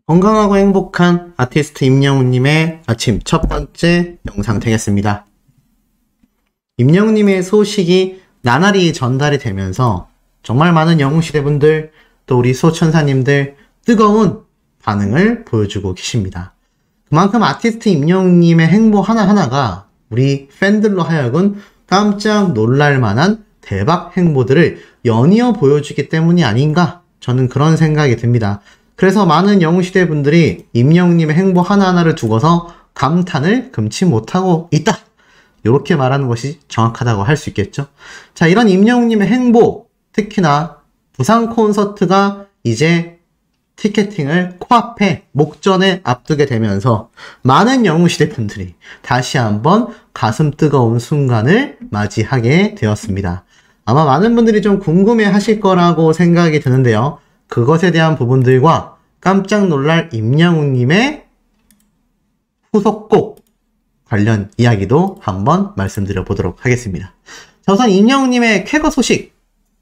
건강하고 행복한 아티스트 임영웅님의 아침 첫 번째 영상 되겠습니다. 임영웅님의 소식이 나날이 전달이 되면서 정말 많은 영웅시대분들 또 우리 소천사님들 뜨거운 반응을 보여주고 계십니다. 그만큼 아티스트 임영웅님의 행보 하나하나가 우리 팬들로 하여금 깜짝 놀랄 만한 대박 행보들을 연이어 보여주기 때문이 아닌가, 저는 그런 생각이 듭니다. 그래서 많은 영웅시대 분들이 임영웅님의 행보 하나하나를 두고서 감탄을 금치 못하고 있다, 이렇게 말하는 것이 정확하다고 할 수 있겠죠. 자, 이런 임영웅님의 행보, 특히나 부산 콘서트가 이제 티켓팅을 코앞에 목전에 앞두게 되면서 많은 영웅시대 분들이 다시 한번 가슴 뜨거운 순간을 맞이하게 되었습니다. 아마 많은 분들이 좀 궁금해 하실 거라고 생각이 드는데요. 그것에 대한 부분들과 깜짝 놀랄 임영웅님의 후속곡 관련 이야기도 한번 말씀드려 보도록 하겠습니다. 자, 우선 임영웅님의 쾌거 소식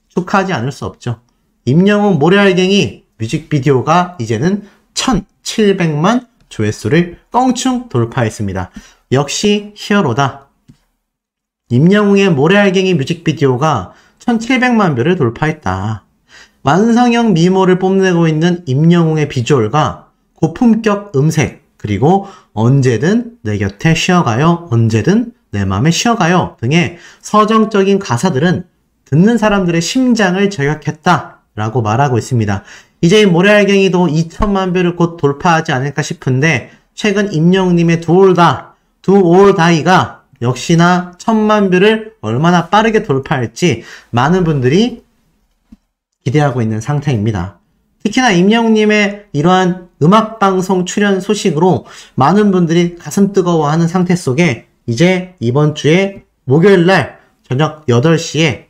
축하하지 않을 수 없죠. 임영웅 모래알갱이 뮤직비디오가 이제는 1700만 조회수를 껑충 돌파했습니다. 역시 히어로다. 임영웅의 모래알갱이 뮤직비디오가 1700만 뷰를 돌파했다. 완성형 미모를 뽐내고 있는 임영웅의 비주얼과 고품격 음색, 그리고 언제든 내 곁에 쉬어가요, 언제든 내 맘에 쉬어가요 등의 서정적인 가사들은 듣는 사람들의 심장을 저격했다라고 말하고 있습니다. 이제 모래알갱이도 2000만 뷰를 곧 돌파하지 않을까 싶은데, 최근 임영웅님의 Do or Die가 역시나 1000만 뷰를 얼마나 빠르게 돌파할지 많은 분들이 기대하고 있는 상태입니다. 특히나 임영웅님의 이러한 음악방송 출연 소식으로 많은 분들이 가슴 뜨거워하는 상태 속에 이제 이번 주에 목요일날 저녁 8시에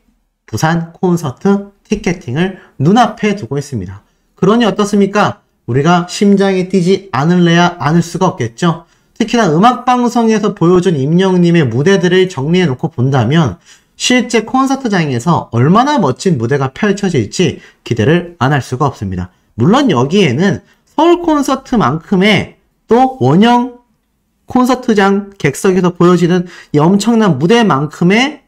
부산 콘서트 티켓팅을 눈앞에 두고 있습니다. 그러니 어떻습니까? 우리가 심장이 뛰지 않을래야 않을 수가 없겠죠? 특히나 음악방송에서 보여준 임영웅님의 무대들을 정리해놓고 본다면 실제 콘서트장에서 얼마나 멋진 무대가 펼쳐질지 기대를 안 할 수가 없습니다. 물론 여기에는 서울 콘서트만큼의 또 원형 콘서트장 객석에서 보여지는 이 엄청난 무대만큼의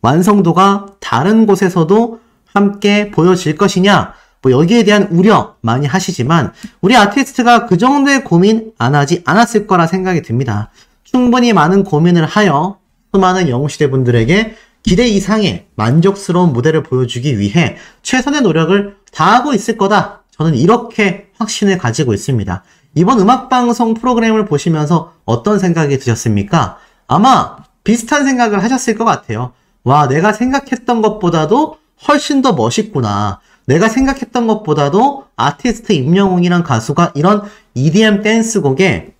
완성도가 다른 곳에서도 함께 보여질 것이냐, 뭐 여기에 대한 우려 많이 하시지만 우리 아티스트가 그 정도의 고민 안 하지 않았을 거라 생각이 듭니다. 충분히 많은 고민을 하여 수많은 영웅시대 분들에게 기대 이상의 만족스러운 무대를 보여주기 위해 최선의 노력을 다하고 있을 거다, 저는 이렇게 확신을 가지고 있습니다. 이번 음악방송 프로그램을 보시면서 어떤 생각이 드셨습니까? 아마 비슷한 생각을 하셨을 것 같아요. 와, 내가 생각했던 것보다도 훨씬 더 멋있구나. 내가 생각했던 것보다도 아티스트 임영웅이란 가수가 이런 EDM 댄스곡에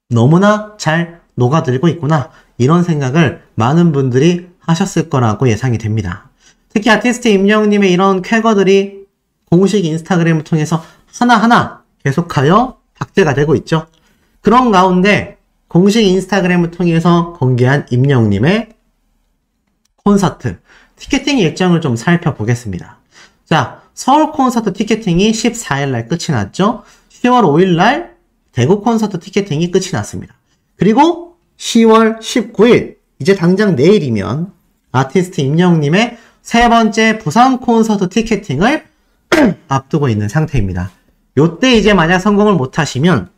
너무나 잘 녹아들고 있구나, 이런 생각을 많은 분들이 하셨을 거라고 예상이 됩니다. 특히 아티스트 임영웅님의 이런 쾌거들이 공식 인스타그램을 통해서 하나하나 계속하여 박제가 되고 있죠. 그런 가운데 공식 인스타그램을 통해서 공개한 임영웅님의 콘서트 티켓팅 일정을 좀 살펴보겠습니다. 자, 서울 콘서트 티켓팅이 14일날 끝이 났죠. 10월 5일날 대구 콘서트 티켓팅이 끝이 났습니다. 그리고 10월 19일, 이제 당장 내일이면 아티스트 임영웅님의 세 번째 부산 콘서트 티켓팅을 앞두고 있는 상태입니다. 요때 이제 만약 성공을 못하시면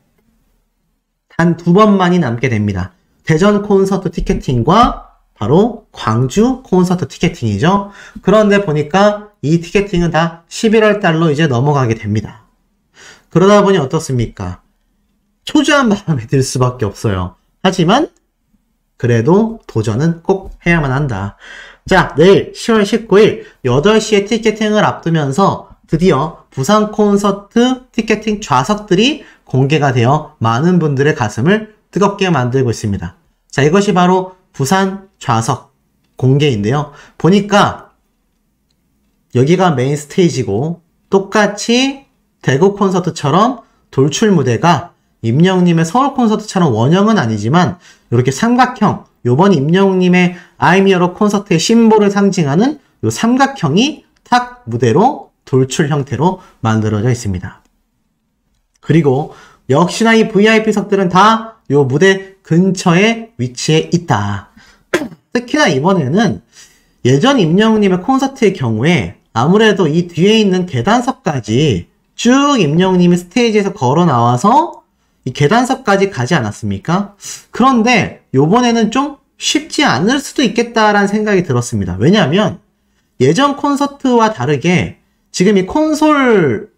단 2번만이 남게 됩니다. 대전 콘서트 티켓팅과 바로 광주 콘서트 티켓팅이죠. 그런데 보니까 이 티켓팅은 다 11월 달로 이제 넘어가게 됩니다. 그러다 보니 어떻습니까? 초조한 마음이 들 수밖에 없어요. 하지만 그래도 도전은 꼭 해야만 한다. 자, 내일 10월 19일 8시에 티켓팅을 앞두면서 드디어 부산 콘서트 티켓팅 좌석들이 공개가 되어 많은 분들의 가슴을 뜨겁게 만들고 있습니다. 자, 이것이 바로 부산 좌석 공개인데요. 보니까 여기가 메인 스테이지고 똑같이 대구 콘서트처럼 돌출 무대가 임영웅님의 서울 콘서트처럼 원형은 아니지만 이렇게 삼각형, 요번 임영웅님의 I'm Your 콘서트의 심볼을 상징하는 요 삼각형이 탁 무대로 돌출 형태로 만들어져 있습니다. 그리고 역시나 이 VIP석들은 다 요 무대 근처에 위치해 있다. 특히나 이번에는 예전 임영웅님의 콘서트의 경우에 아무래도 이 뒤에 있는 계단석까지 쭉 임영웅님이 스테이지에서 걸어 나와서 이 계단석까지 가지 않았습니까? 그런데 요번에는 좀 쉽지 않을 수도 있겠다라는 생각이 들었습니다. 왜냐하면 예전 콘서트와 다르게 지금 이 콘솔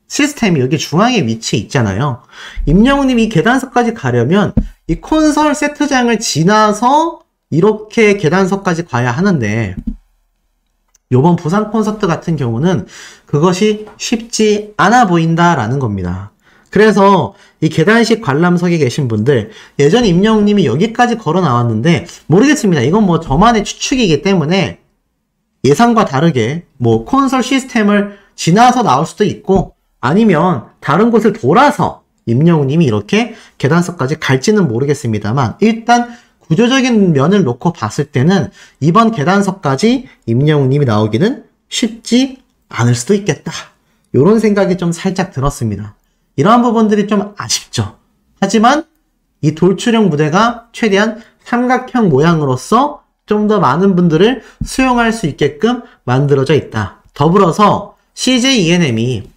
시스템이 여기 중앙에 위치해 있잖아요. 임영웅님이 이 계단석까지 가려면 이 콘솔 세트장을 지나서 이렇게 계단석까지 가야 하는데 요번 부산 콘서트 같은 경우는 그것이 쉽지 않아 보인다라는 겁니다. 그래서 이 계단식 관람석에 계신 분들 예전 임영웅님이 여기까지 걸어 나왔는데 모르겠습니다. 이건 뭐 저만의 추측이기 때문에 예상과 다르게 뭐 콘솔 시스템을 지나서 나올 수도 있고 아니면 다른 곳을 돌아서 임영웅님이 이렇게 계단석까지 갈지는 모르겠습니다만 일단 구조적인 면을 놓고 봤을 때는 이번 계단석까지 임영웅님이 나오기는 쉽지 않을 수도 있겠다. 이런 생각이 좀 살짝 들었습니다. 이러한 부분들이 좀 아쉽죠. 하지만 이 돌출형 무대가 최대한 삼각형 모양으로서 좀 더 많은 분들을 수용할 수 있게끔 만들어져 있다. 더불어서 CJ ENM이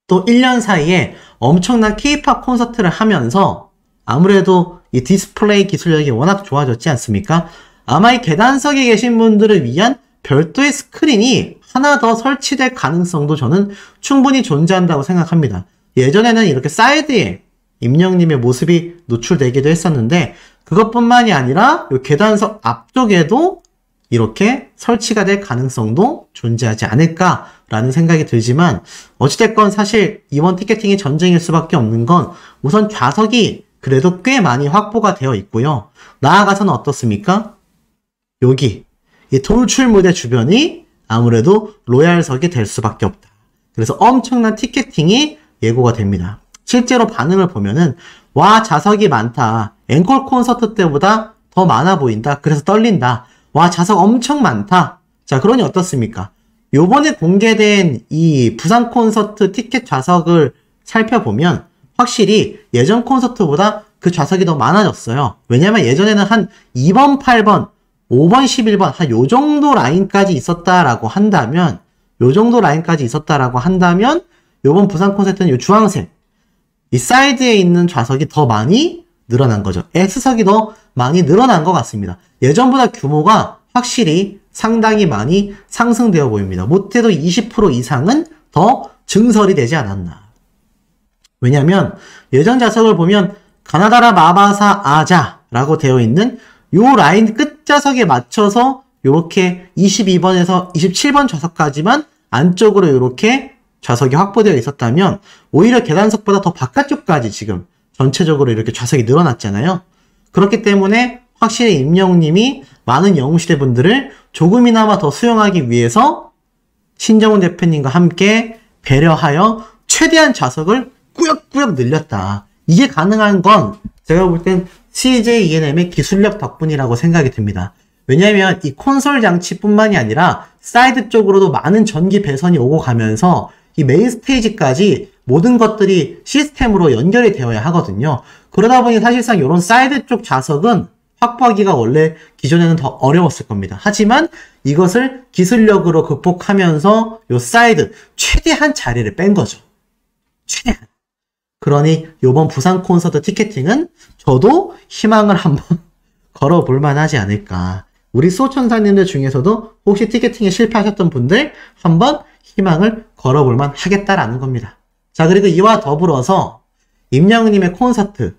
또 1년 사이에 엄청난 K-POP 콘서트를 하면서 아무래도 이 디스플레이 기술력이 워낙 좋아졌지 않습니까? 아마 이 계단석에 계신 분들을 위한 별도의 스크린이 하나 더 설치될 가능성도 저는 충분히 존재한다고 생각합니다. 예전에는 이렇게 사이드에 임영웅님의 모습이 노출되기도 했었는데 그것뿐만이 아니라 이 계단석 앞쪽에도 이렇게 설치가 될 가능성도 존재하지 않을까라는 생각이 들지만 어찌됐건 사실 이번 티켓팅이 전쟁일 수밖에 없는 건 우선 좌석이 그래도 꽤 많이 확보가 되어 있고요. 나아가서는 어떻습니까? 여기 이 돌출 무대 주변이 아무래도 로얄석이 될 수밖에 없다. 그래서 엄청난 티켓팅이 예고가 됩니다. 실제로 반응을 보면은 와 좌석이 많다. 앵콜 콘서트 때보다 더 많아 보인다. 그래서 떨린다. 와 좌석 엄청 많다. 자 그러니 어떻습니까? 요번에 공개된 이 부산 콘서트 티켓 좌석을 살펴보면 확실히 예전 콘서트보다 그 좌석이 더 많아졌어요. 왜냐면 예전에는 한 2번, 8번, 5번, 11번 한 요 정도 라인까지 있었다라고 한다면 요번 부산 콘서트는 요 주황색 이 사이드에 있는 좌석이 더 많이 늘어난 거죠. S석이 더 많이 늘어난 것 같습니다. 예전보다 규모가 확실히 상당히 많이 상승되어 보입니다. 못해도 20% 이상은 더 증설이 되지 않았나. 왜냐면 예전 좌석을 보면 가나다라 마바사 아자라고 되어 있는 요 라인 끝 좌석에 맞춰서 요렇게 22번에서 27번 좌석까지만 안쪽으로 요렇게 좌석이 확보되어 있었다면 오히려 계단석보다 더 바깥쪽까지 지금 전체적으로 이렇게 좌석이 늘어났잖아요. 그렇기 때문에 확실히 임영웅님이 많은 영웅시대 분들을 조금이나마 더 수용하기 위해서 신정훈 대표님과 함께 배려하여 최대한 좌석을 꾸역꾸역 늘렸다. 이게 가능한 건 제가 볼 땐 CJ ENM의 기술력 덕분이라고 생각이 듭니다. 왜냐하면 이 콘솔 장치뿐만이 아니라 사이드 쪽으로도 많은 전기 배선이 오고 가면서 이 메인 스테이지까지 모든 것들이 시스템으로 연결이 되어야 하거든요. 그러다 보니 사실상 이런 사이드 쪽 좌석은 확보하기가 원래 기존에는 더 어려웠을 겁니다. 하지만 이것을 기술력으로 극복하면서 이 사이드 최대한 자리를 뺀 거죠. 최대한. 그러니 이번 부산 콘서트 티켓팅은 저도 희망을 한번 걸어볼 만하지 않을까. 우리 수호천사님들 중에서도 혹시 티켓팅에 실패하셨던 분들 한번 희망을 걸어볼 만 하겠다라는 겁니다. 자, 그리고 이와 더불어서 임영웅님의 콘서트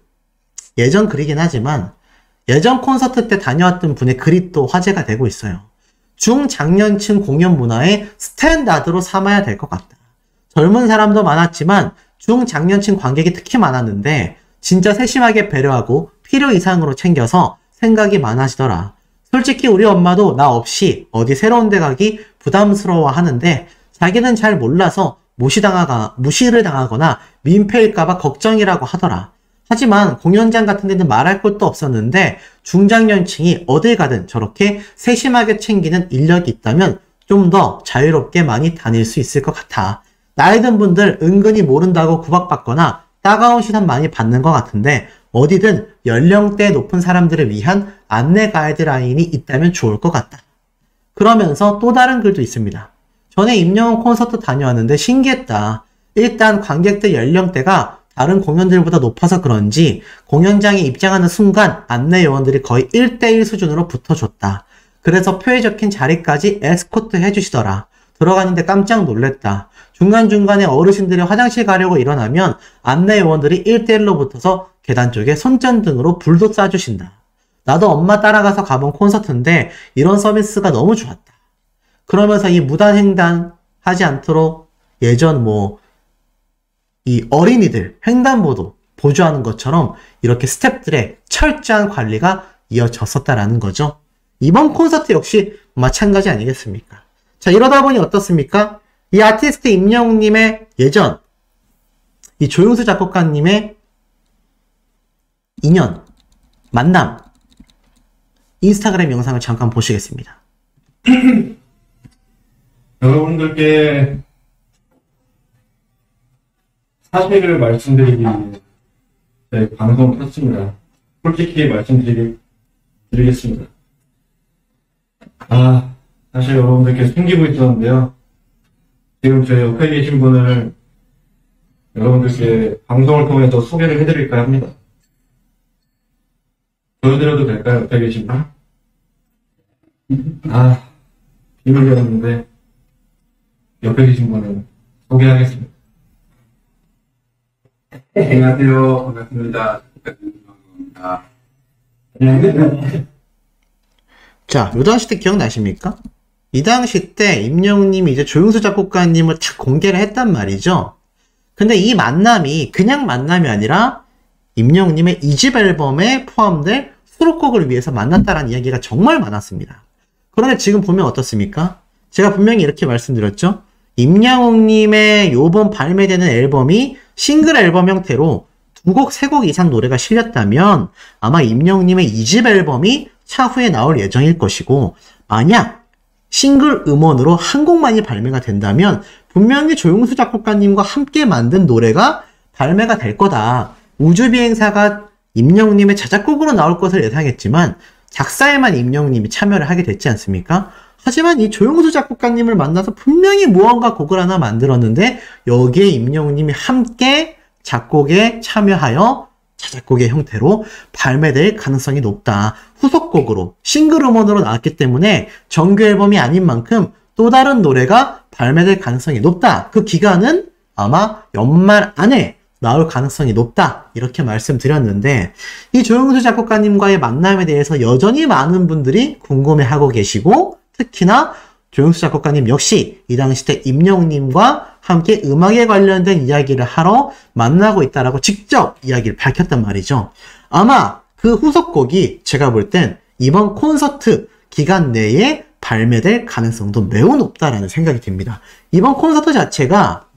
예전 글이긴 하지만 예전 콘서트 때 다녀왔던 분의 글이 또 화제가 되고 있어요. 중장년층 공연 문화의 스탠다드로 삼아야 될 것 같다. 젊은 사람도 많았지만 중장년층 관객이 특히 많았는데 진짜 세심하게 배려하고 필요 이상으로 챙겨서 생각이 많아지더라. 솔직히 우리 엄마도 나 없이 어디 새로운 데 가기 부담스러워 하는데 자기는 잘 몰라서 무시를 당하거나 민폐일까봐 걱정이라고 하더라. 하지만 공연장 같은 데는 말할 것도 없었는데 중장년층이 어딜 가든 저렇게 세심하게 챙기는 인력이 있다면 좀 더 자유롭게 많이 다닐 수 있을 것 같아. 나이 든 분들 은근히 모른다고 구박받거나 따가운 시선 많이 받는 것 같은데 어디든 연령대 높은 사람들을 위한 안내 가이드라인이 있다면 좋을 것 같다. 그러면서 또 다른 글도 있습니다. 전에 임영웅 콘서트 다녀왔는데 신기했다. 일단 관객들 연령대가 다른 공연들보다 높아서 그런지 공연장에 입장하는 순간 안내 요원들이 거의 1대1 수준으로 붙어줬다. 그래서 표에 적힌 자리까지 에스코트 해주시더라. 들어가는데 깜짝 놀랬다. 중간중간에 어르신들이 화장실 가려고 일어나면 안내 요원들이 1대1로 붙어서 계단 쪽에 손전등으로 불도 쏴주신다. 나도 엄마 따라가서 가본 콘서트인데 이런 서비스가 너무 좋았다. 그러면서 이 무단횡단 하지 않도록 예전 이 어린이들 횡단보도 보조하는 것처럼 이렇게 스태프들의 철저한 관리가 이어졌었다라는 거죠. 이번 콘서트 역시 마찬가지 아니겠습니까? 자, 이러다 보니 어떻습니까? 이 아티스트 임영웅님의 예전, 이 조용수 작곡가님의 인연, 만남, 인스타그램 영상을 잠깐 보시겠습니다. 여러분들께 사실을 말씀드리기 위해 방송을 켰습니다. 솔직히 말씀드리겠습니다. 사실 여러분들께 숨기고 있었는데요. 지금 제 옆에 계신 분을 여러분들께 방송을 통해서 소개를 해드릴까 합니다. 보여드려도 될까요? 옆에 계신 분? 비밀이었는데 옆에 계신 분을 소개하겠습니다. 안녕하세요. 반갑습니다. 자, 요 당시 때 기억나십니까? 이 당시 때 임영웅님이 이제 조용수 작곡가님을 탁 공개를 했단 말이죠. 근데 이 만남이 그냥 만남이 아니라 임영웅님의 2집 앨범에 포함될 수록곡을 위해서 만났다라는 이야기가 정말 많았습니다. 그런데 지금 보면 어떻습니까? 제가 분명히 이렇게 말씀드렸죠. 임영웅님의 요번 발매되는 앨범이 싱글 앨범 형태로 2곡, 3곡 이상 노래가 실렸다면 아마 임영웅님의 2집 앨범이 차후에 나올 예정일 것이고, 만약 싱글 음원으로 한 곡만이 발매가 된다면 분명히 조용수 작곡가님과 함께 만든 노래가 발매가 될 거다. 우주비행사가 임영웅님의 자작곡으로 나올 것을 예상했지만 작사에만 임영웅님이 참여를 하게 됐지 않습니까? 하지만 이 조용수 작곡가님을 만나서 분명히 무언가 곡을 하나 만들었는데 여기에 임영웅님이 함께 작곡에 참여하여 자작곡의 형태로 발매될 가능성이 높다. 후속곡으로 싱글 음원으로 나왔기 때문에 정규 앨범이 아닌 만큼 또 다른 노래가 발매될 가능성이 높다. 그 기간은 아마 연말 안에 나올 가능성이 높다. 이렇게 말씀드렸는데 이 조용수 작곡가님과의 만남에 대해서 여전히 많은 분들이 궁금해하고 계시고, 특히나 조용수 작곡가님 역시 이 당시 때 임영웅님과 함께 음악에 관련된 이야기를 하러 만나고 있다라고 직접 이야기를 밝혔단 말이죠. 아마 그 후속곡이 제가 볼 땐 이번 콘서트 기간 내에 발매될 가능성도 매우 높다라는 생각이 듭니다. 이번 콘서트 자체가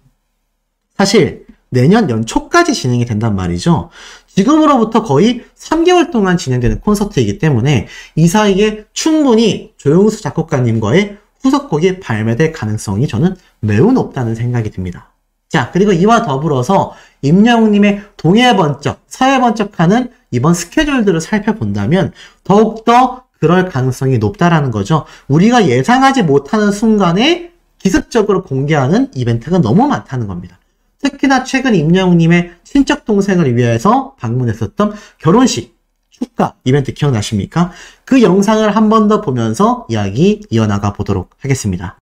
사실 내년 연초까지 진행이 된단 말이죠. 지금으로부터 거의 3개월 동안 진행되는 콘서트이기 때문에 이 사이에 충분히 조용수 작곡가님과의 후속곡이 발매될 가능성이 저는 매우 높다는 생각이 듭니다. 자, 그리고 이와 더불어서 임영웅님의 동해번쩍, 서해번쩍하는 이번 스케줄들을 살펴본다면 더욱더 그럴 가능성이 높다라는 거죠. 우리가 예상하지 못하는 순간에 기습적으로 공개하는 이벤트가 너무 많다는 겁니다. 특히나 최근 임영웅님의 친척 동생을 위해서 방문했었던 결혼식 축가 이벤트 기억나십니까? 그 영상을 한 번 더 보면서 이야기 이어나가 보도록 하겠습니다.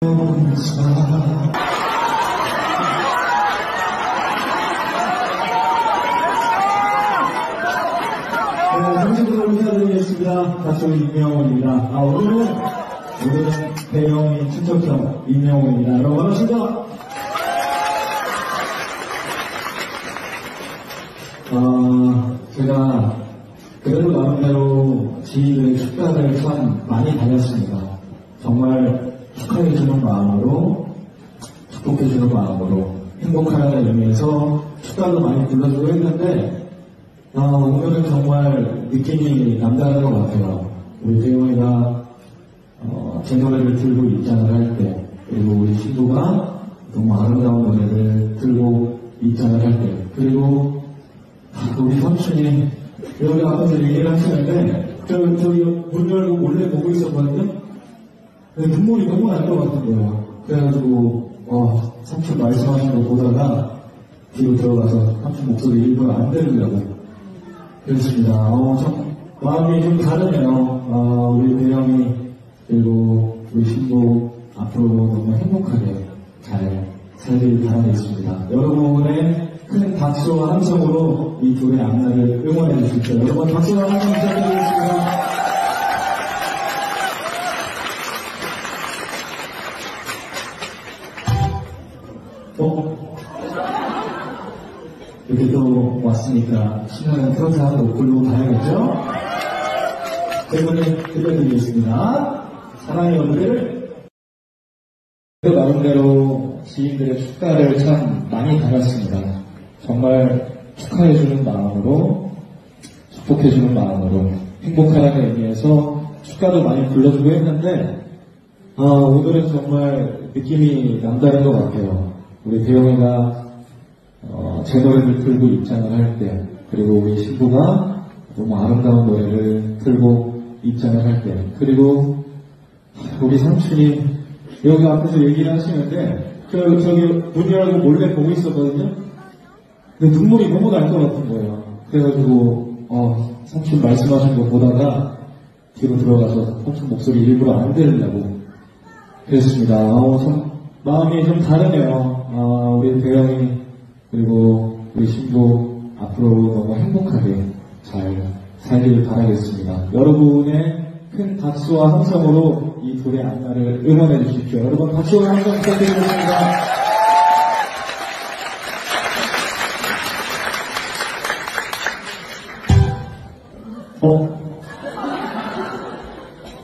정식으로 인사드리겠습니다. 가수 임영웅입니다. 오늘은 대영이 친척형 임영웅입니다. 여러분 반갑습니다. 제가 그대로 나름대로 지인들의 축가를 참 많이 다녔습니다. 정말 축하해주는 마음으로, 축복해주는 마음으로, 행복하라는 의미에서 축가도 많이 불러주고 했는데, 오늘은 정말 느낌이 남다른 것 같아요. 우리 대용이가 제 노래를 들고 입장을 할 때, 그리고 우리 친구가 너무 아름다운 노래를 들고 입장을 할 때, 그리고 우리 삼촌이 여기 앞에서 얘기를 하시는데 저기 문 열고 몰래 보고 있었거든요. 근데 눈물이 너무 날 것 같은 거예요. 그래가지고 삼촌 말씀하신 거 보다가 뒤로 들어가서 삼촌 목소리 일부러 안 들으려고 그랬습니다. 참 마음이 좀 다르네요. 우리 대형이 그리고 우리 신부 앞으로 너무 행복하게 잘 살길 바라겠습니다. 여러분의 큰 박수와 함성으로 이 둘의 앞날을 응원해 주십시오. 여러분 박수와 함성 부탁드리겠습니다. 이렇게 또 왔으니까 신나는 트로트 한 곡 불고 가야겠죠? 여러분이 들려드리겠습니다. 사랑의 연들 그 나름대로 지인들의 축가를 참 많이 달았습니다. 정말 축하해주는 마음으로, 축복해주는 마음으로, 행복하라는 의미에서 축가도 많이 불러주고 했는데, 오늘은 정말 느낌이 남다른 것 같아요. 우리 대영이가 제 노래를 들고 입장을 할 때, 그리고 우리 신부가 너무 아름다운 노래를 들고 입장을 할 때, 그리고 우리 삼촌이 여기 앞에서 얘기를 하시는데 저기 문 열고 몰래 보고 있었거든요. 근데 눈물이 너무 날 것 같은 거예요. 그래가지고 삼촌 말씀하신 거 보다가 뒤로 들어가서 삼촌 목소리 일부러 안 들으려고 그랬습니다. 참 마음이 좀 다르네요. 우리 대영이 그리고 우리 신부 앞으로 너무 행복하게 잘 살길 바라겠습니다. 여러분의 큰 박수와 함성으로 이 둘의 앞날을 응원해 주십시오. 여러분 박수와 함성 부탁드리겠습니다.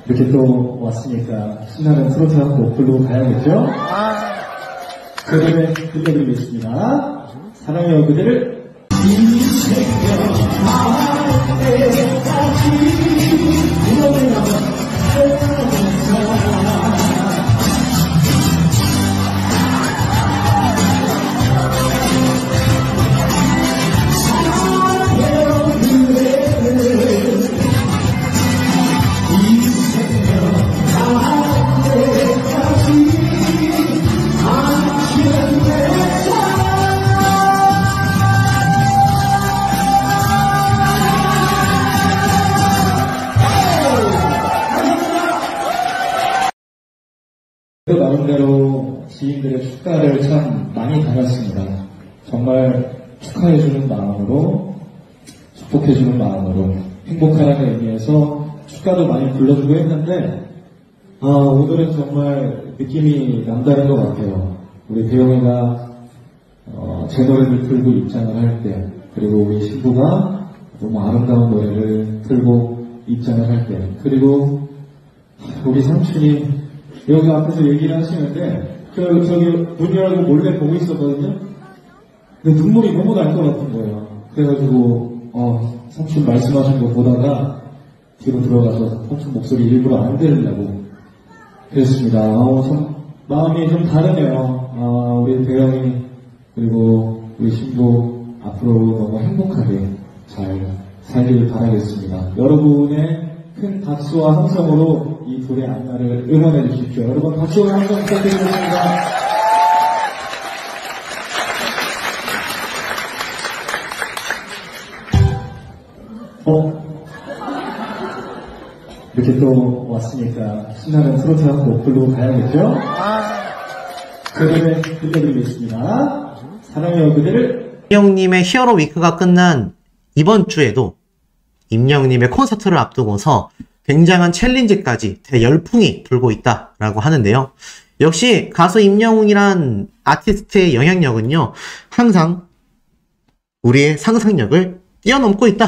이렇게 또 왔으니까 신나는 트로트 한 곡 부르고 가야겠죠? 그 노래 들려드리겠습니다. 사랑해요 그대를. 그 나름대로 지인들의 축가를 참 많이 달았습니다. 정말 축하해주는 마음으로, 축복해주는 마음으로, 행복하라는 의미에서 축가도 많이 불러주고 했는데, 오늘은 정말 느낌이 남다른 것 같아요. 우리 대영이가 제 노래를 들고 입장을 할 때, 그리고 우리 신부가 너무 아름다운 노래를 들고 입장을 할 때, 그리고 우리 삼촌이 여기 앞에서 얘기를 하시는데 저기 문 열고 몰래 보고 있었거든요. 근데 눈물이 너무 날 것 같은 거예요. 그래가지고 삼촌 말씀하신 거 보다가 뒤로 들어가서 삼촌 목소리 일부러 안 들으려고 그랬습니다. 참 마음이 좀 다르네요. 우리 대영이 그리고 우리 신부 앞으로 너무 행복하게 잘 살길 바라겠습니다. 여러분의 큰 박수와 함성으로 이 둘의 앞날을 응원해 주십시오. 여러분 박수와 함성 부탁드리겠습니다. 이렇게 또 왔으니까 신나는 트로트 한 곡 부르고 가야겠죠? 그 노래 들려드리겠습니다. 사랑해요 그대를. 임영님의 히어로 위크가 끝난 이번 주에도 임영님의 콘서트를 앞두고서 굉장한 챌린지까지 대열풍이 불고 있다라고 하는데요. 역시 가수 임영웅이란 아티스트의 영향력은요, 항상 우리의 상상력을 뛰어넘고 있다,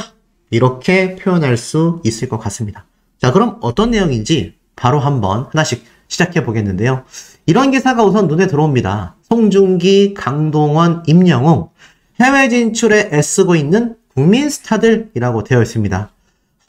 이렇게 표현할 수 있을 것 같습니다. 자, 그럼 어떤 내용인지 바로 한번 하나씩 시작해 보겠는데요. 이런 기사가 우선 눈에 들어옵니다. 송중기, 강동원, 임영웅 해외 진출에 애쓰고 있는 국민 스타들이라고 되어 있습니다.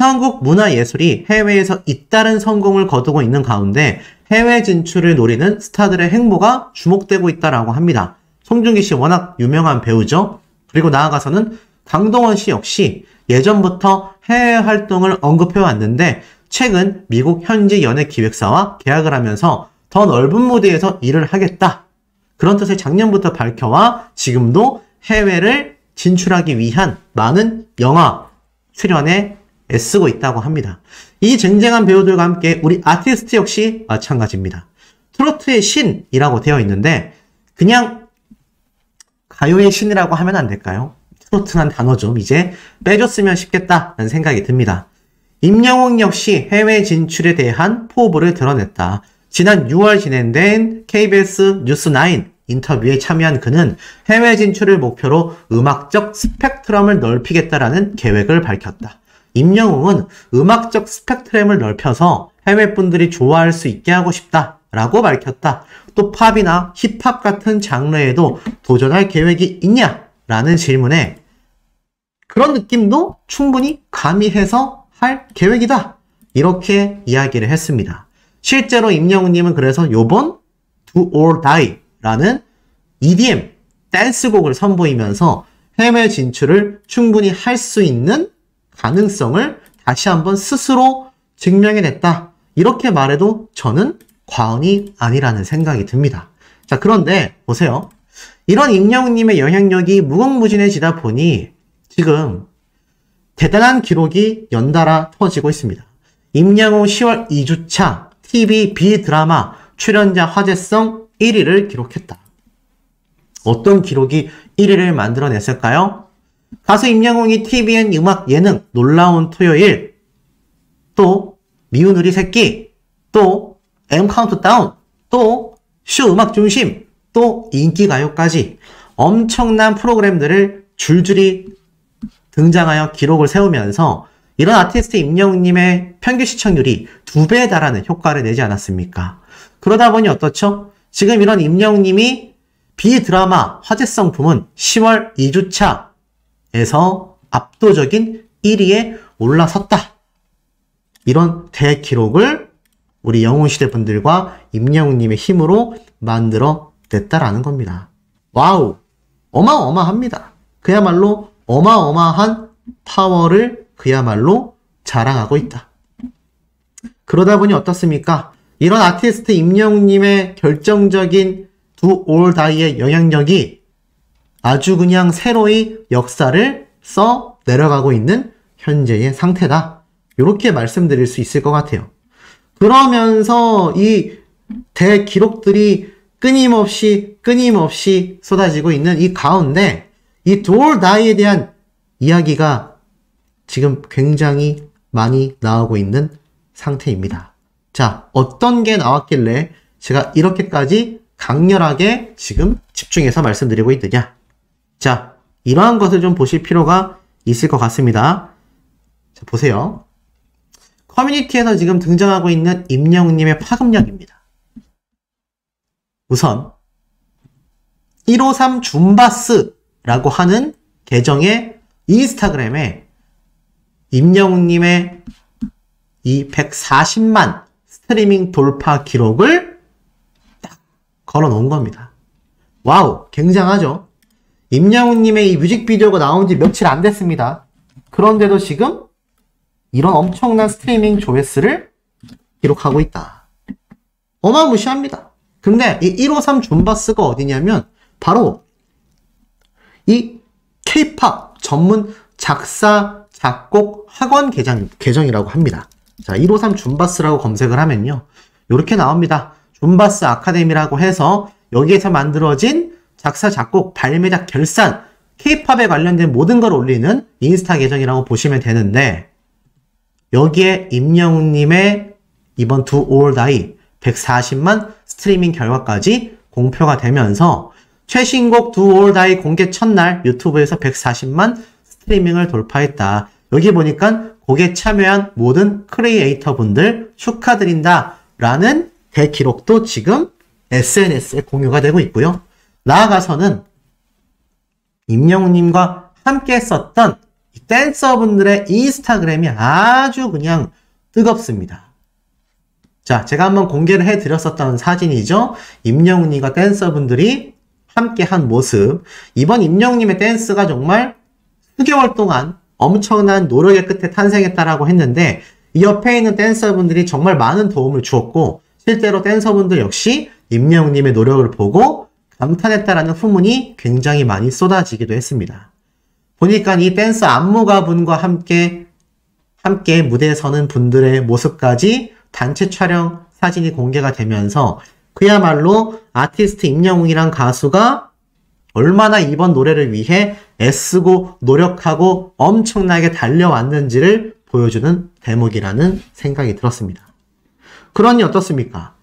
한국 문화예술이 해외에서 잇따른 성공을 거두고 있는 가운데 해외 진출을 노리는 스타들의 행보가 주목되고 있다라고 합니다. 송중기 씨 워낙 유명한 배우죠. 그리고 나아가서는 강동원 씨 역시 예전부터 해외 활동을 언급해 왔는데 최근 미국 현지 연예기획사와 계약을 하면서 더 넓은 무대에서 일을 하겠다. 그런 뜻을 작년부터 밝혀와 지금도 해외를 진출하기 위한 많은 영화 출연에 애쓰고 있다고 합니다. 이 쟁쟁한 배우들과 함께 우리 아티스트 역시 마찬가지입니다. 트로트의 신이라고 되어 있는데 그냥 가요의 신이라고 하면 안 될까요? 트로트란 단어 좀 이제 빼줬으면 싶겠다는 생각이 듭니다. 임영웅 역시 해외 진출에 대한 포부를 드러냈다. 지난 6월 진행된 KBS 뉴스9 인터뷰에 참여한 그는 해외 진출을 목표로 음악적 스펙트럼을 넓히겠다라는 계획을 밝혔다. 임영웅은 음악적 스펙트럼을 넓혀서 해외 분들이 좋아할 수 있게 하고 싶다라고 밝혔다. 또 팝이나 힙합 같은 장르에도 도전할 계획이 있냐라는 질문에 그런 느낌도 충분히 가미해서 할 계획이다. 이렇게 이야기를 했습니다. 실제로 임영웅님은 그래서 요번 Do or Die라는 EDM 댄스곡을 선보이면서 해외 진출을 충분히 할 수 있는 가능성을 다시 한번 스스로 증명해냈다. 이렇게 말해도 저는 과언이 아니라는 생각이 듭니다. 자, 그런데 보세요. 이런 임영웅님의 영향력이 무궁무진해지다 보니 지금 대단한 기록이 연달아 터지고 있습니다. 임영웅 10월 2주차 TV B드라마 출연자 화제성 1위를 기록했다. 어떤 기록이 1위를 만들어냈을까요? 가수 임영웅이 TVN 음악 예능 놀라운 토요일, 또 미운 우리 새끼, 또 M 카운트다운, 또 쇼 음악 중심, 또 인기가요까지 엄청난 프로그램들을 줄줄이 등장하여 기록을 세우면서 이런 아티스트 임영웅님의 평균 시청률이 2배에 달하는 효과를 내지 않았습니까? 그러다 보니 어떻죠? 지금 이런 임영웅님이 B드라마 화제성 부문 10월 2주차에서 압도적인 1위에 올라섰다. 이런 대기록을 우리 영웅시대 분들과 임영웅님의 힘으로 만들어냈다라는 겁니다. 와우! 어마어마합니다. 그야말로 어마어마한 파워를 그야말로 자랑하고 있다. 그러다 보니 어떻습니까? 이런 아티스트 임영웅님의 결정적인 Do or Die의 영향력이 아주 그냥 새로이 역사를 써 내려가고 있는 현재의 상태다. 이렇게 말씀드릴 수 있을 것 같아요. 그러면서 이 대기록들이 끊임없이 쏟아지고 있는 이 가운데 이 Do or Die에 대한 이야기가 지금 굉장히 많이 나오고 있는 상태입니다. 자, 어떤 게 나왔길래 제가 이렇게까지 강렬하게 지금 집중해서 말씀드리고 있느냐. 자, 이러한 것을 좀 보실 필요가 있을 것 같습니다. 자, 보세요. 커뮤니티에서 지금 등장하고 있는 임영웅님의 파급력입니다. 우선 153 줌바스라고 하는 계정의 인스타그램에 임영웅님의 이 140만 스트리밍 돌파 기록을 딱 걸어 놓은 겁니다. 와우, 굉장하죠? 임영웅님의 이 뮤직비디오가 나온 지 며칠 안 됐습니다. 그런데도 지금 이런 엄청난 스트리밍 조회수를 기록하고 있다. 어마무시합니다. 근데 이 153 줌바스가 어디냐면 바로 이 K-POP 전문 작사, 작곡 학원 계정이라고 합니다. 자, 153 줌바스라고 검색을 하면요. 이렇게 나옵니다. 줌바스 아카데미라고 해서 여기에서 만들어진 작사, 작곡, 발매작, 결산, K-POP에 관련된 모든 걸 올리는 인스타 계정이라고 보시면 되는데 여기에 임영웅님의 이번 Do or Die 140만 스트리밍 결과까지 공표가 되면서 최신곡 Do or Die 공개 첫날 유튜브에서 140만 스트리밍을 돌파했다. 여기 보니까 곡에 참여한 모든 크리에이터 분들 축하드린다 라는 대기록도 지금 SNS에 공유가 되고 있고요. 나아가서는 임영웅님과 함께 했었던 댄서분들의 인스타그램이 아주 그냥 뜨겁습니다. 자, 제가 한번 공개를 해드렸었던 사진이죠. 임영웅님과 댄서분들이 함께한 모습. 이번 임영웅님의 댄스가 정말 수개월 동안 엄청난 노력의 끝에 탄생했다라고 했는데 이 옆에 있는 댄서분들이 정말 많은 도움을 주었고 실제로 댄서분들 역시 임영웅님의 노력을 보고 감탄했다라는 후문이 굉장히 많이 쏟아지기도 했습니다. 보니까 이 댄서 안무가분과 함께 무대에 서는 분들의 모습까지 단체 촬영 사진이 공개가 되면서 그야말로 아티스트 임영웅이란 가수가 얼마나 이번 노래를 위해 애쓰고 노력하고 엄청나게 달려왔는지를 보여주는 대목이라는 생각이 들었습니다. 그러니 어떻습니까?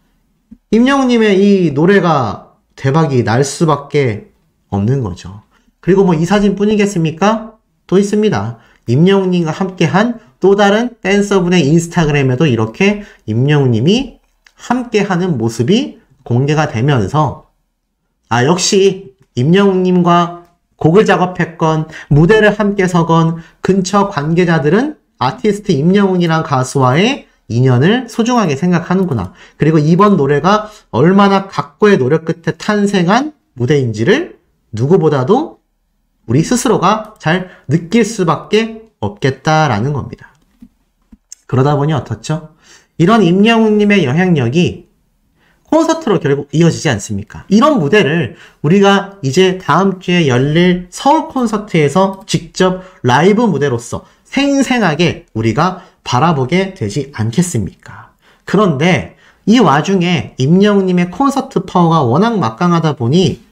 임영웅님의 이 노래가 대박이 날 수밖에 없는 거죠. 그리고 뭐 이 사진뿐이겠습니까? 또 있습니다. 임영웅님과 함께한 또 다른 댄서분의 인스타그램에도 이렇게 임영웅님이 함께하는 모습이 공개가 되면서 역시 임영웅님과 곡을 작업했건 무대를 함께 서건 근처 관계자들은 아티스트 임영웅이란 가수와의 인연을 소중하게 생각하는구나. 그리고 이번 노래가 얼마나 각고의 노력 끝에 탄생한 무대인지를 누구보다도 우리 스스로가 잘 느낄 수밖에 없겠다라는 겁니다. 그러다 보니 어떻죠? 이런 임영웅님의 영향력이 콘서트로 결국 이어지지 않습니까? 이런 무대를 우리가 이제 다음 주에 열릴 서울 콘서트에서 직접 라이브 무대로서 생생하게 우리가 바라보게 되지 않겠습니까? 그런데 이 와중에 임영웅님의 콘서트 파워가 워낙 막강하다 보니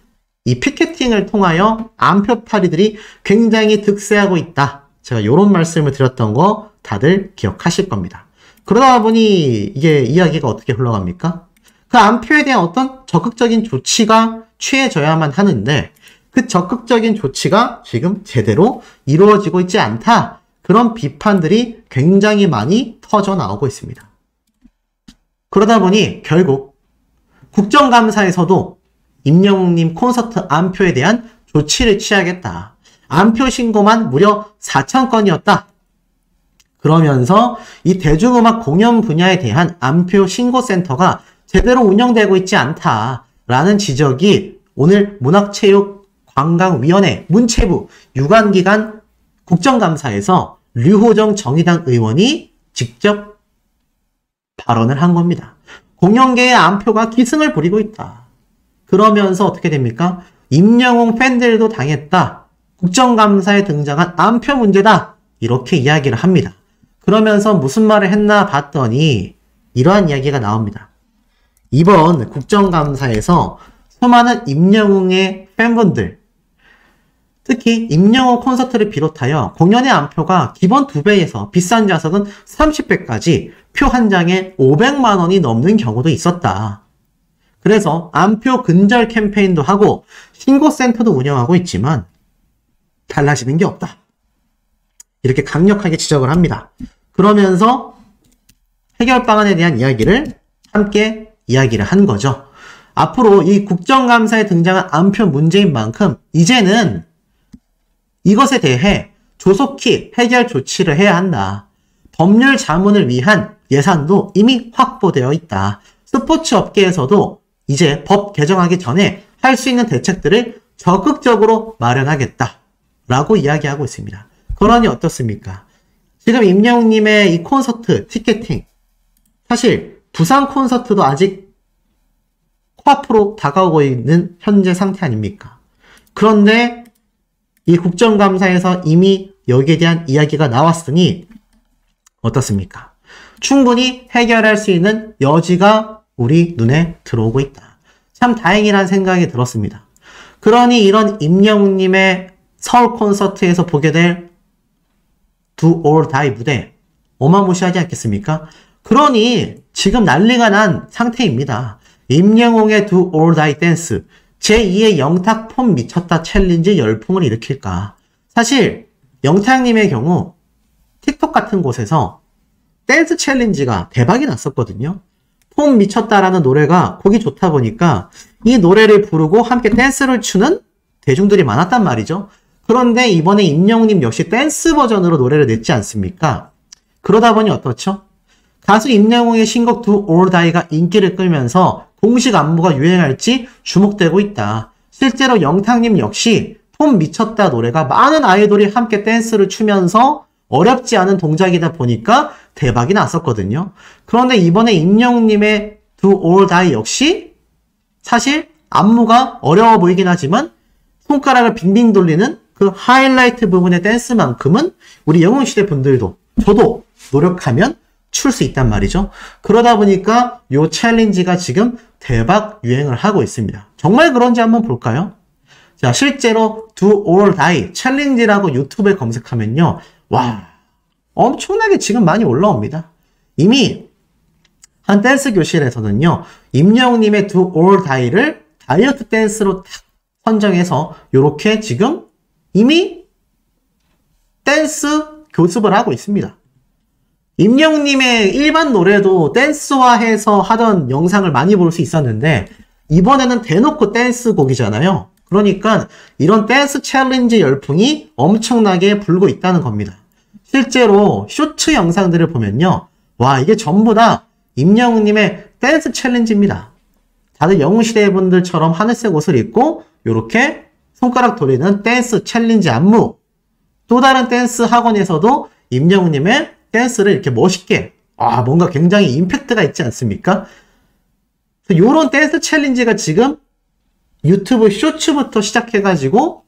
이 피켓팅을 통하여 안표파리들이 굉장히 득세하고 있다. 제가 이런 말씀을 드렸던 거 다들 기억하실 겁니다. 그러다 보니 이게 이야기가 어떻게 흘러갑니까? 그 안표에 대한 어떤 적극적인 조치가 취해져야만 하는데 그 적극적인 조치가 지금 제대로 이루어지고 있지 않다. 그런 비판들이 굉장히 많이 터져 나오고 있습니다. 그러다 보니 결국 국정감사에서도 임영웅님 콘서트 안표에 대한 조치를 취하겠다. 안표 신고만 무려 4,000건이었다. 그러면서 이 대중음악 공연 분야에 대한 안표 신고센터가 제대로 운영되고 있지 않다라는 지적이 오늘 문화체육관광위원회 문체부 유관기관 국정감사에서 류호정 정의당 의원이 직접 발언을 한 겁니다. 공연계의 안표가 기승을 부리고 있다. 그러면서 어떻게 됩니까? 임영웅 팬들도 당했다. 국정감사에 등장한 안표 문제다. 이렇게 이야기를 합니다. 그러면서 무슨 말을 했나 봤더니 이러한 이야기가 나옵니다. 이번 국정감사에서 수많은 임영웅의 팬분들, 특히 임영웅 콘서트를 비롯하여 공연의 안표가 기본 2배에서 비싼 좌석은 30배까지 표 한 장에 500만 원이 넘는 경우도 있었다. 그래서 안표 근절 캠페인도 하고 신고센터도 운영하고 있지만 달라지는 게 없다. 이렇게 강력하게 지적을 합니다. 그러면서 해결 방안에 대한 이야기를 함께 이야기를 한 거죠. 앞으로 이 국정감사에 등장한 안표 문제인 만큼 이제는 이것에 대해 조속히 해결 조치를 해야 한다. 법률 자문을 위한 예산도 이미 확보되어 있다. 스포츠 업계에서도 이제 법 개정하기 전에 할 수 있는 대책들을 적극적으로 마련하겠다. 라고 이야기하고 있습니다. 그러니 어떻습니까? 지금 임영웅님의 이 콘서트 티켓팅, 사실 부산 콘서트도 아직 코앞으로 다가오고 있는 현재 상태 아닙니까? 그런데 이 국정감사에서 이미 여기에 대한 이야기가 나왔으니 어떻습니까? 충분히 해결할 수 있는 여지가 우리 눈에 들어오고 있다. 참 다행이라는 생각이 들었습니다. 그러니 이런 임영웅님의 서울 콘서트에서 보게 될 Do or Die 무대 어마무시하지 않겠습니까? 그러니 지금 난리가 난 상태입니다. 임영웅의 Do or Die 댄스, 제2의 영탁 폼 미쳤다 챌린지 열풍을 일으킬까? 사실 영탁님의 경우 틱톡 같은 곳에서 댄스 챌린지가 대박이 났었거든요. 폼 미쳤다라는 노래가 곡이 좋다 보니까 이 노래를 부르고 함께 댄스를 추는 대중들이 많았단 말이죠. 그런데 이번에 임영웅님 역시 댄스 버전으로 노래를 냈지 않습니까? 그러다 보니 어떻죠? 가수 임영웅의 신곡 Do or Die가 인기를 끌면서 공식 안무가 유행할지 주목되고 있다. 실제로 영탁님 역시 폼 미쳤다 노래가 많은 아이돌이 함께 댄스를 추면서 어렵지 않은 동작이다 보니까 대박이 났었거든요. 그런데 이번에 임영웅님의 Do or Die 역시 사실 안무가 어려워 보이긴 하지만 손가락을 빙빙 돌리는 그 하이라이트 부분의 댄스만큼은 우리 영웅시대 분들도 저도 노력하면 출 수 있단 말이죠. 그러다 보니까 요 챌린지가 지금 대박 유행을 하고 있습니다. 정말 그런지 한번 볼까요? 자, 실제로 Do or Die 챌린지라고 유튜브에 검색하면요. 와, 엄청나게 지금 많이 올라옵니다. 이미 한 댄스 교실에서는요. 임영웅님의 Do or Die를 다이어트 댄스로 딱 선정해서 요렇게 지금 이미 댄스 교습을 하고 있습니다. 임영웅님의 일반 노래도 댄스화해서 하던 영상을 많이 볼 수 있었는데 이번에는 대놓고 댄스 곡이잖아요. 그러니까 이런 댄스 챌린지 열풍이 엄청나게 불고 있다는 겁니다. 실제로 쇼츠 영상들을 보면요. 와, 이게 전부 다 임영웅님의 댄스 챌린지입니다. 다들 영웅시대 분들처럼 하늘색 옷을 입고 이렇게 손가락 돌리는 댄스 챌린지 안무. 또 다른 댄스 학원에서도 임영웅님의 댄스를 이렇게 멋있게 뭔가 굉장히 임팩트가 있지 않습니까? 이런 댄스 챌린지가 지금 유튜브 쇼츠부터 시작해가지고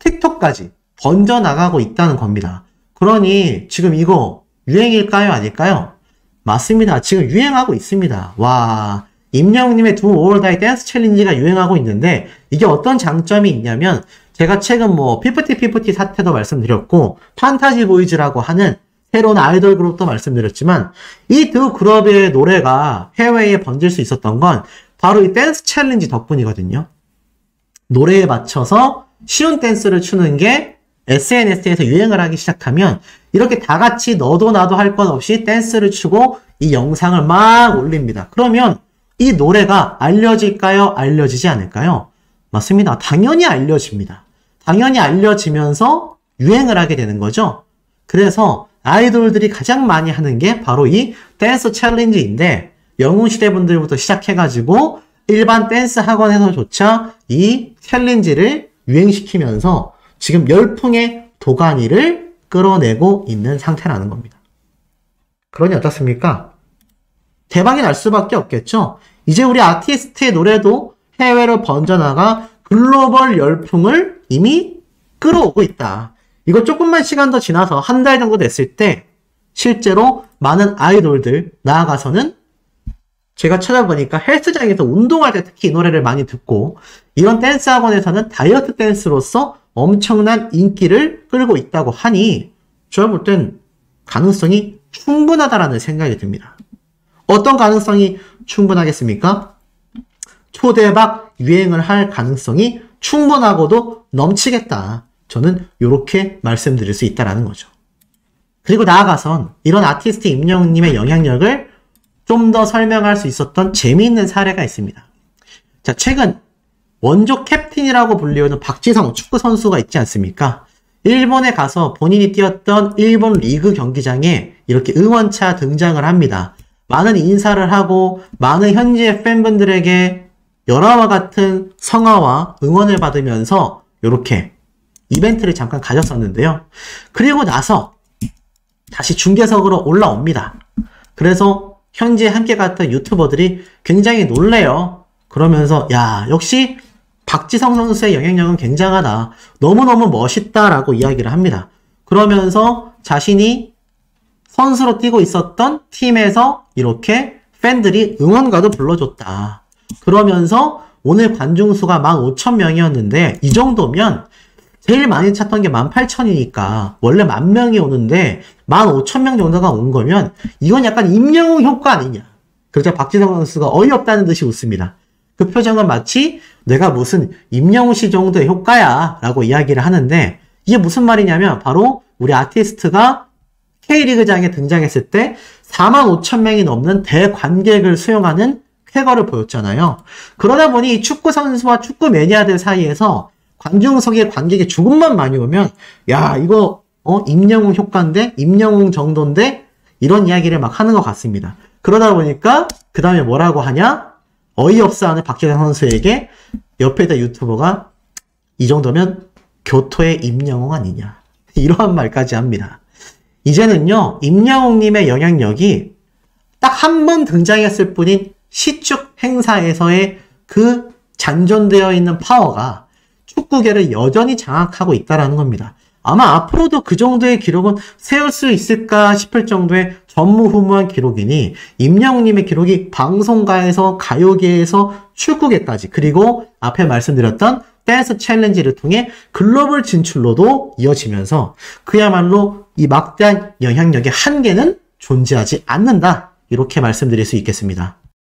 틱톡까지 번져나가고 있다는 겁니다. 그러니 지금 이거 유행일까요? 아닐까요? 맞습니다. 지금 유행하고 있습니다. 와, 임영웅님의 Do or Die 댄스 챌린지가 유행하고 있는데 이게 어떤 장점이 있냐면 제가 최근 피프티 사태도 말씀드렸고 판타지 보이즈라고 하는 새로운 아이돌 그룹도 말씀드렸지만 이 두 그룹의 노래가 해외에 번질 수 있었던 건 바로 이 댄스 챌린지 덕분이거든요. 노래에 맞춰서 쉬운 댄스를 추는 게 SNS에서 유행을 하기 시작하면 이렇게 다 같이 너도 나도 할 것 없이 댄스를 추고 이 영상을 막 올립니다. 그러면 이 노래가 알려질까요? 알려지지 않을까요? 맞습니다. 당연히 알려집니다. 당연히 알려지면서 유행을 하게 되는 거죠. 그래서 아이돌들이 가장 많이 하는 게 바로 이 댄스 챌린지인데 영웅시대 분들부터 시작해가지고 일반 댄스 학원에서조차 이 챌린지를 유행시키면서 지금 열풍의 도가니를 끌어내고 있는 상태라는 겁니다. 그러니 어떻습니까? 대박이 날 수밖에 없겠죠? 이제 우리 아티스트의 노래도 해외로 번져나가 글로벌 열풍을 이미 끌어오고 있다. 이거 조금만 시간 더 지나서 한 달 정도 됐을 때 실제로 많은 아이돌들 나아가서는 제가 찾아보니까 헬스장에서 운동할 때 특히 이 노래를 많이 듣고 이런 댄스 학원에서는 다이어트 댄스로서 엄청난 인기를 끌고 있다고 하니 제가 볼 땐 가능성이 충분하다라는 생각이 듭니다. 어떤 가능성이 충분하겠습니까? 초대박 유행을 할 가능성이 충분하고도 넘치겠다. 저는 이렇게 말씀드릴 수 있다는 거죠. 그리고 나아가선 이런 아티스트 임영웅님의 영향력을 좀 더 설명할 수 있었던 재미있는 사례가 있습니다. 자, 최근 원조 캡틴이라고 불리우는 박지성 축구 선수가 있지 않습니까? 일본에 가서 본인이 뛰었던 일본 리그 경기장에 이렇게 응원차 등장을 합니다. 많은 인사를 하고 많은 현지의 팬분들에게 열화와 같은 성화와 응원을 받으면서 이렇게 이벤트를 잠깐 가졌었는데요. 그리고 나서 다시 중계석으로 올라옵니다. 그래서 현지에 함께 갔던 유튜버들이 굉장히 놀래요. 그러면서 야, 역시 박지성 선수의 영향력은 굉장하다. 너무너무 멋있다라고 이야기를 합니다. 그러면서 자신이 선수로 뛰고 있었던 팀에서 이렇게 팬들이 응원가도 불러줬다. 그러면서 오늘 관중수가 15,000명이었는데 이 정도면 제일 많이 찾던 게 18,000이니까 원래 10,000명이 오는데 15,000명 정도가 온 거면 이건 약간 임영웅 효과 아니냐. 그래서 박지성 선수가 어이없다는 듯이 웃습니다. 그 표정은 마치 내가 무슨 임영웅 씨 정도의 효과야 라고 이야기를 하는데 이게 무슨 말이냐면 바로 우리 아티스트가 K리그장에 등장했을 때 45,000명이 넘는 대관객을 수용하는 쾌거를 보였잖아요. 그러다 보니 축구 선수와 축구 매니아들 사이에서 관중석에 관객이 조금만 많이 오면 야 이거 임영웅 효과인데 임영웅 정도인데 이런 이야기를 막 하는 것 같습니다. 그러다 보니까 그 다음에 뭐라고 하냐? 어이없어하는 박재상 선수에게 옆에다 유튜버가 이 정도면 교토의 임영웅 아니냐 이러한 말까지 합니다. 이제는요 임영웅님의 영향력이 딱 한 번 등장했을 뿐인 시축 행사에서의 그 잔존되어 있는 파워가 축구계를 여전히 장악하고 있다는 겁니다. 아마 앞으로도 그 정도의 기록은 세울 수 있을까 싶을 정도의 전무후무한 기록이니 임영웅님의 기록이 방송가에서 가요계에서 축구계까지 그리고 앞에 말씀드렸던 댄스 챌린지를 통해 글로벌 진출로도 이어지면서 그야말로 이 막대한 영향력의 한계는 존재하지 않는다. 이렇게 말씀드릴 수 있겠습니다.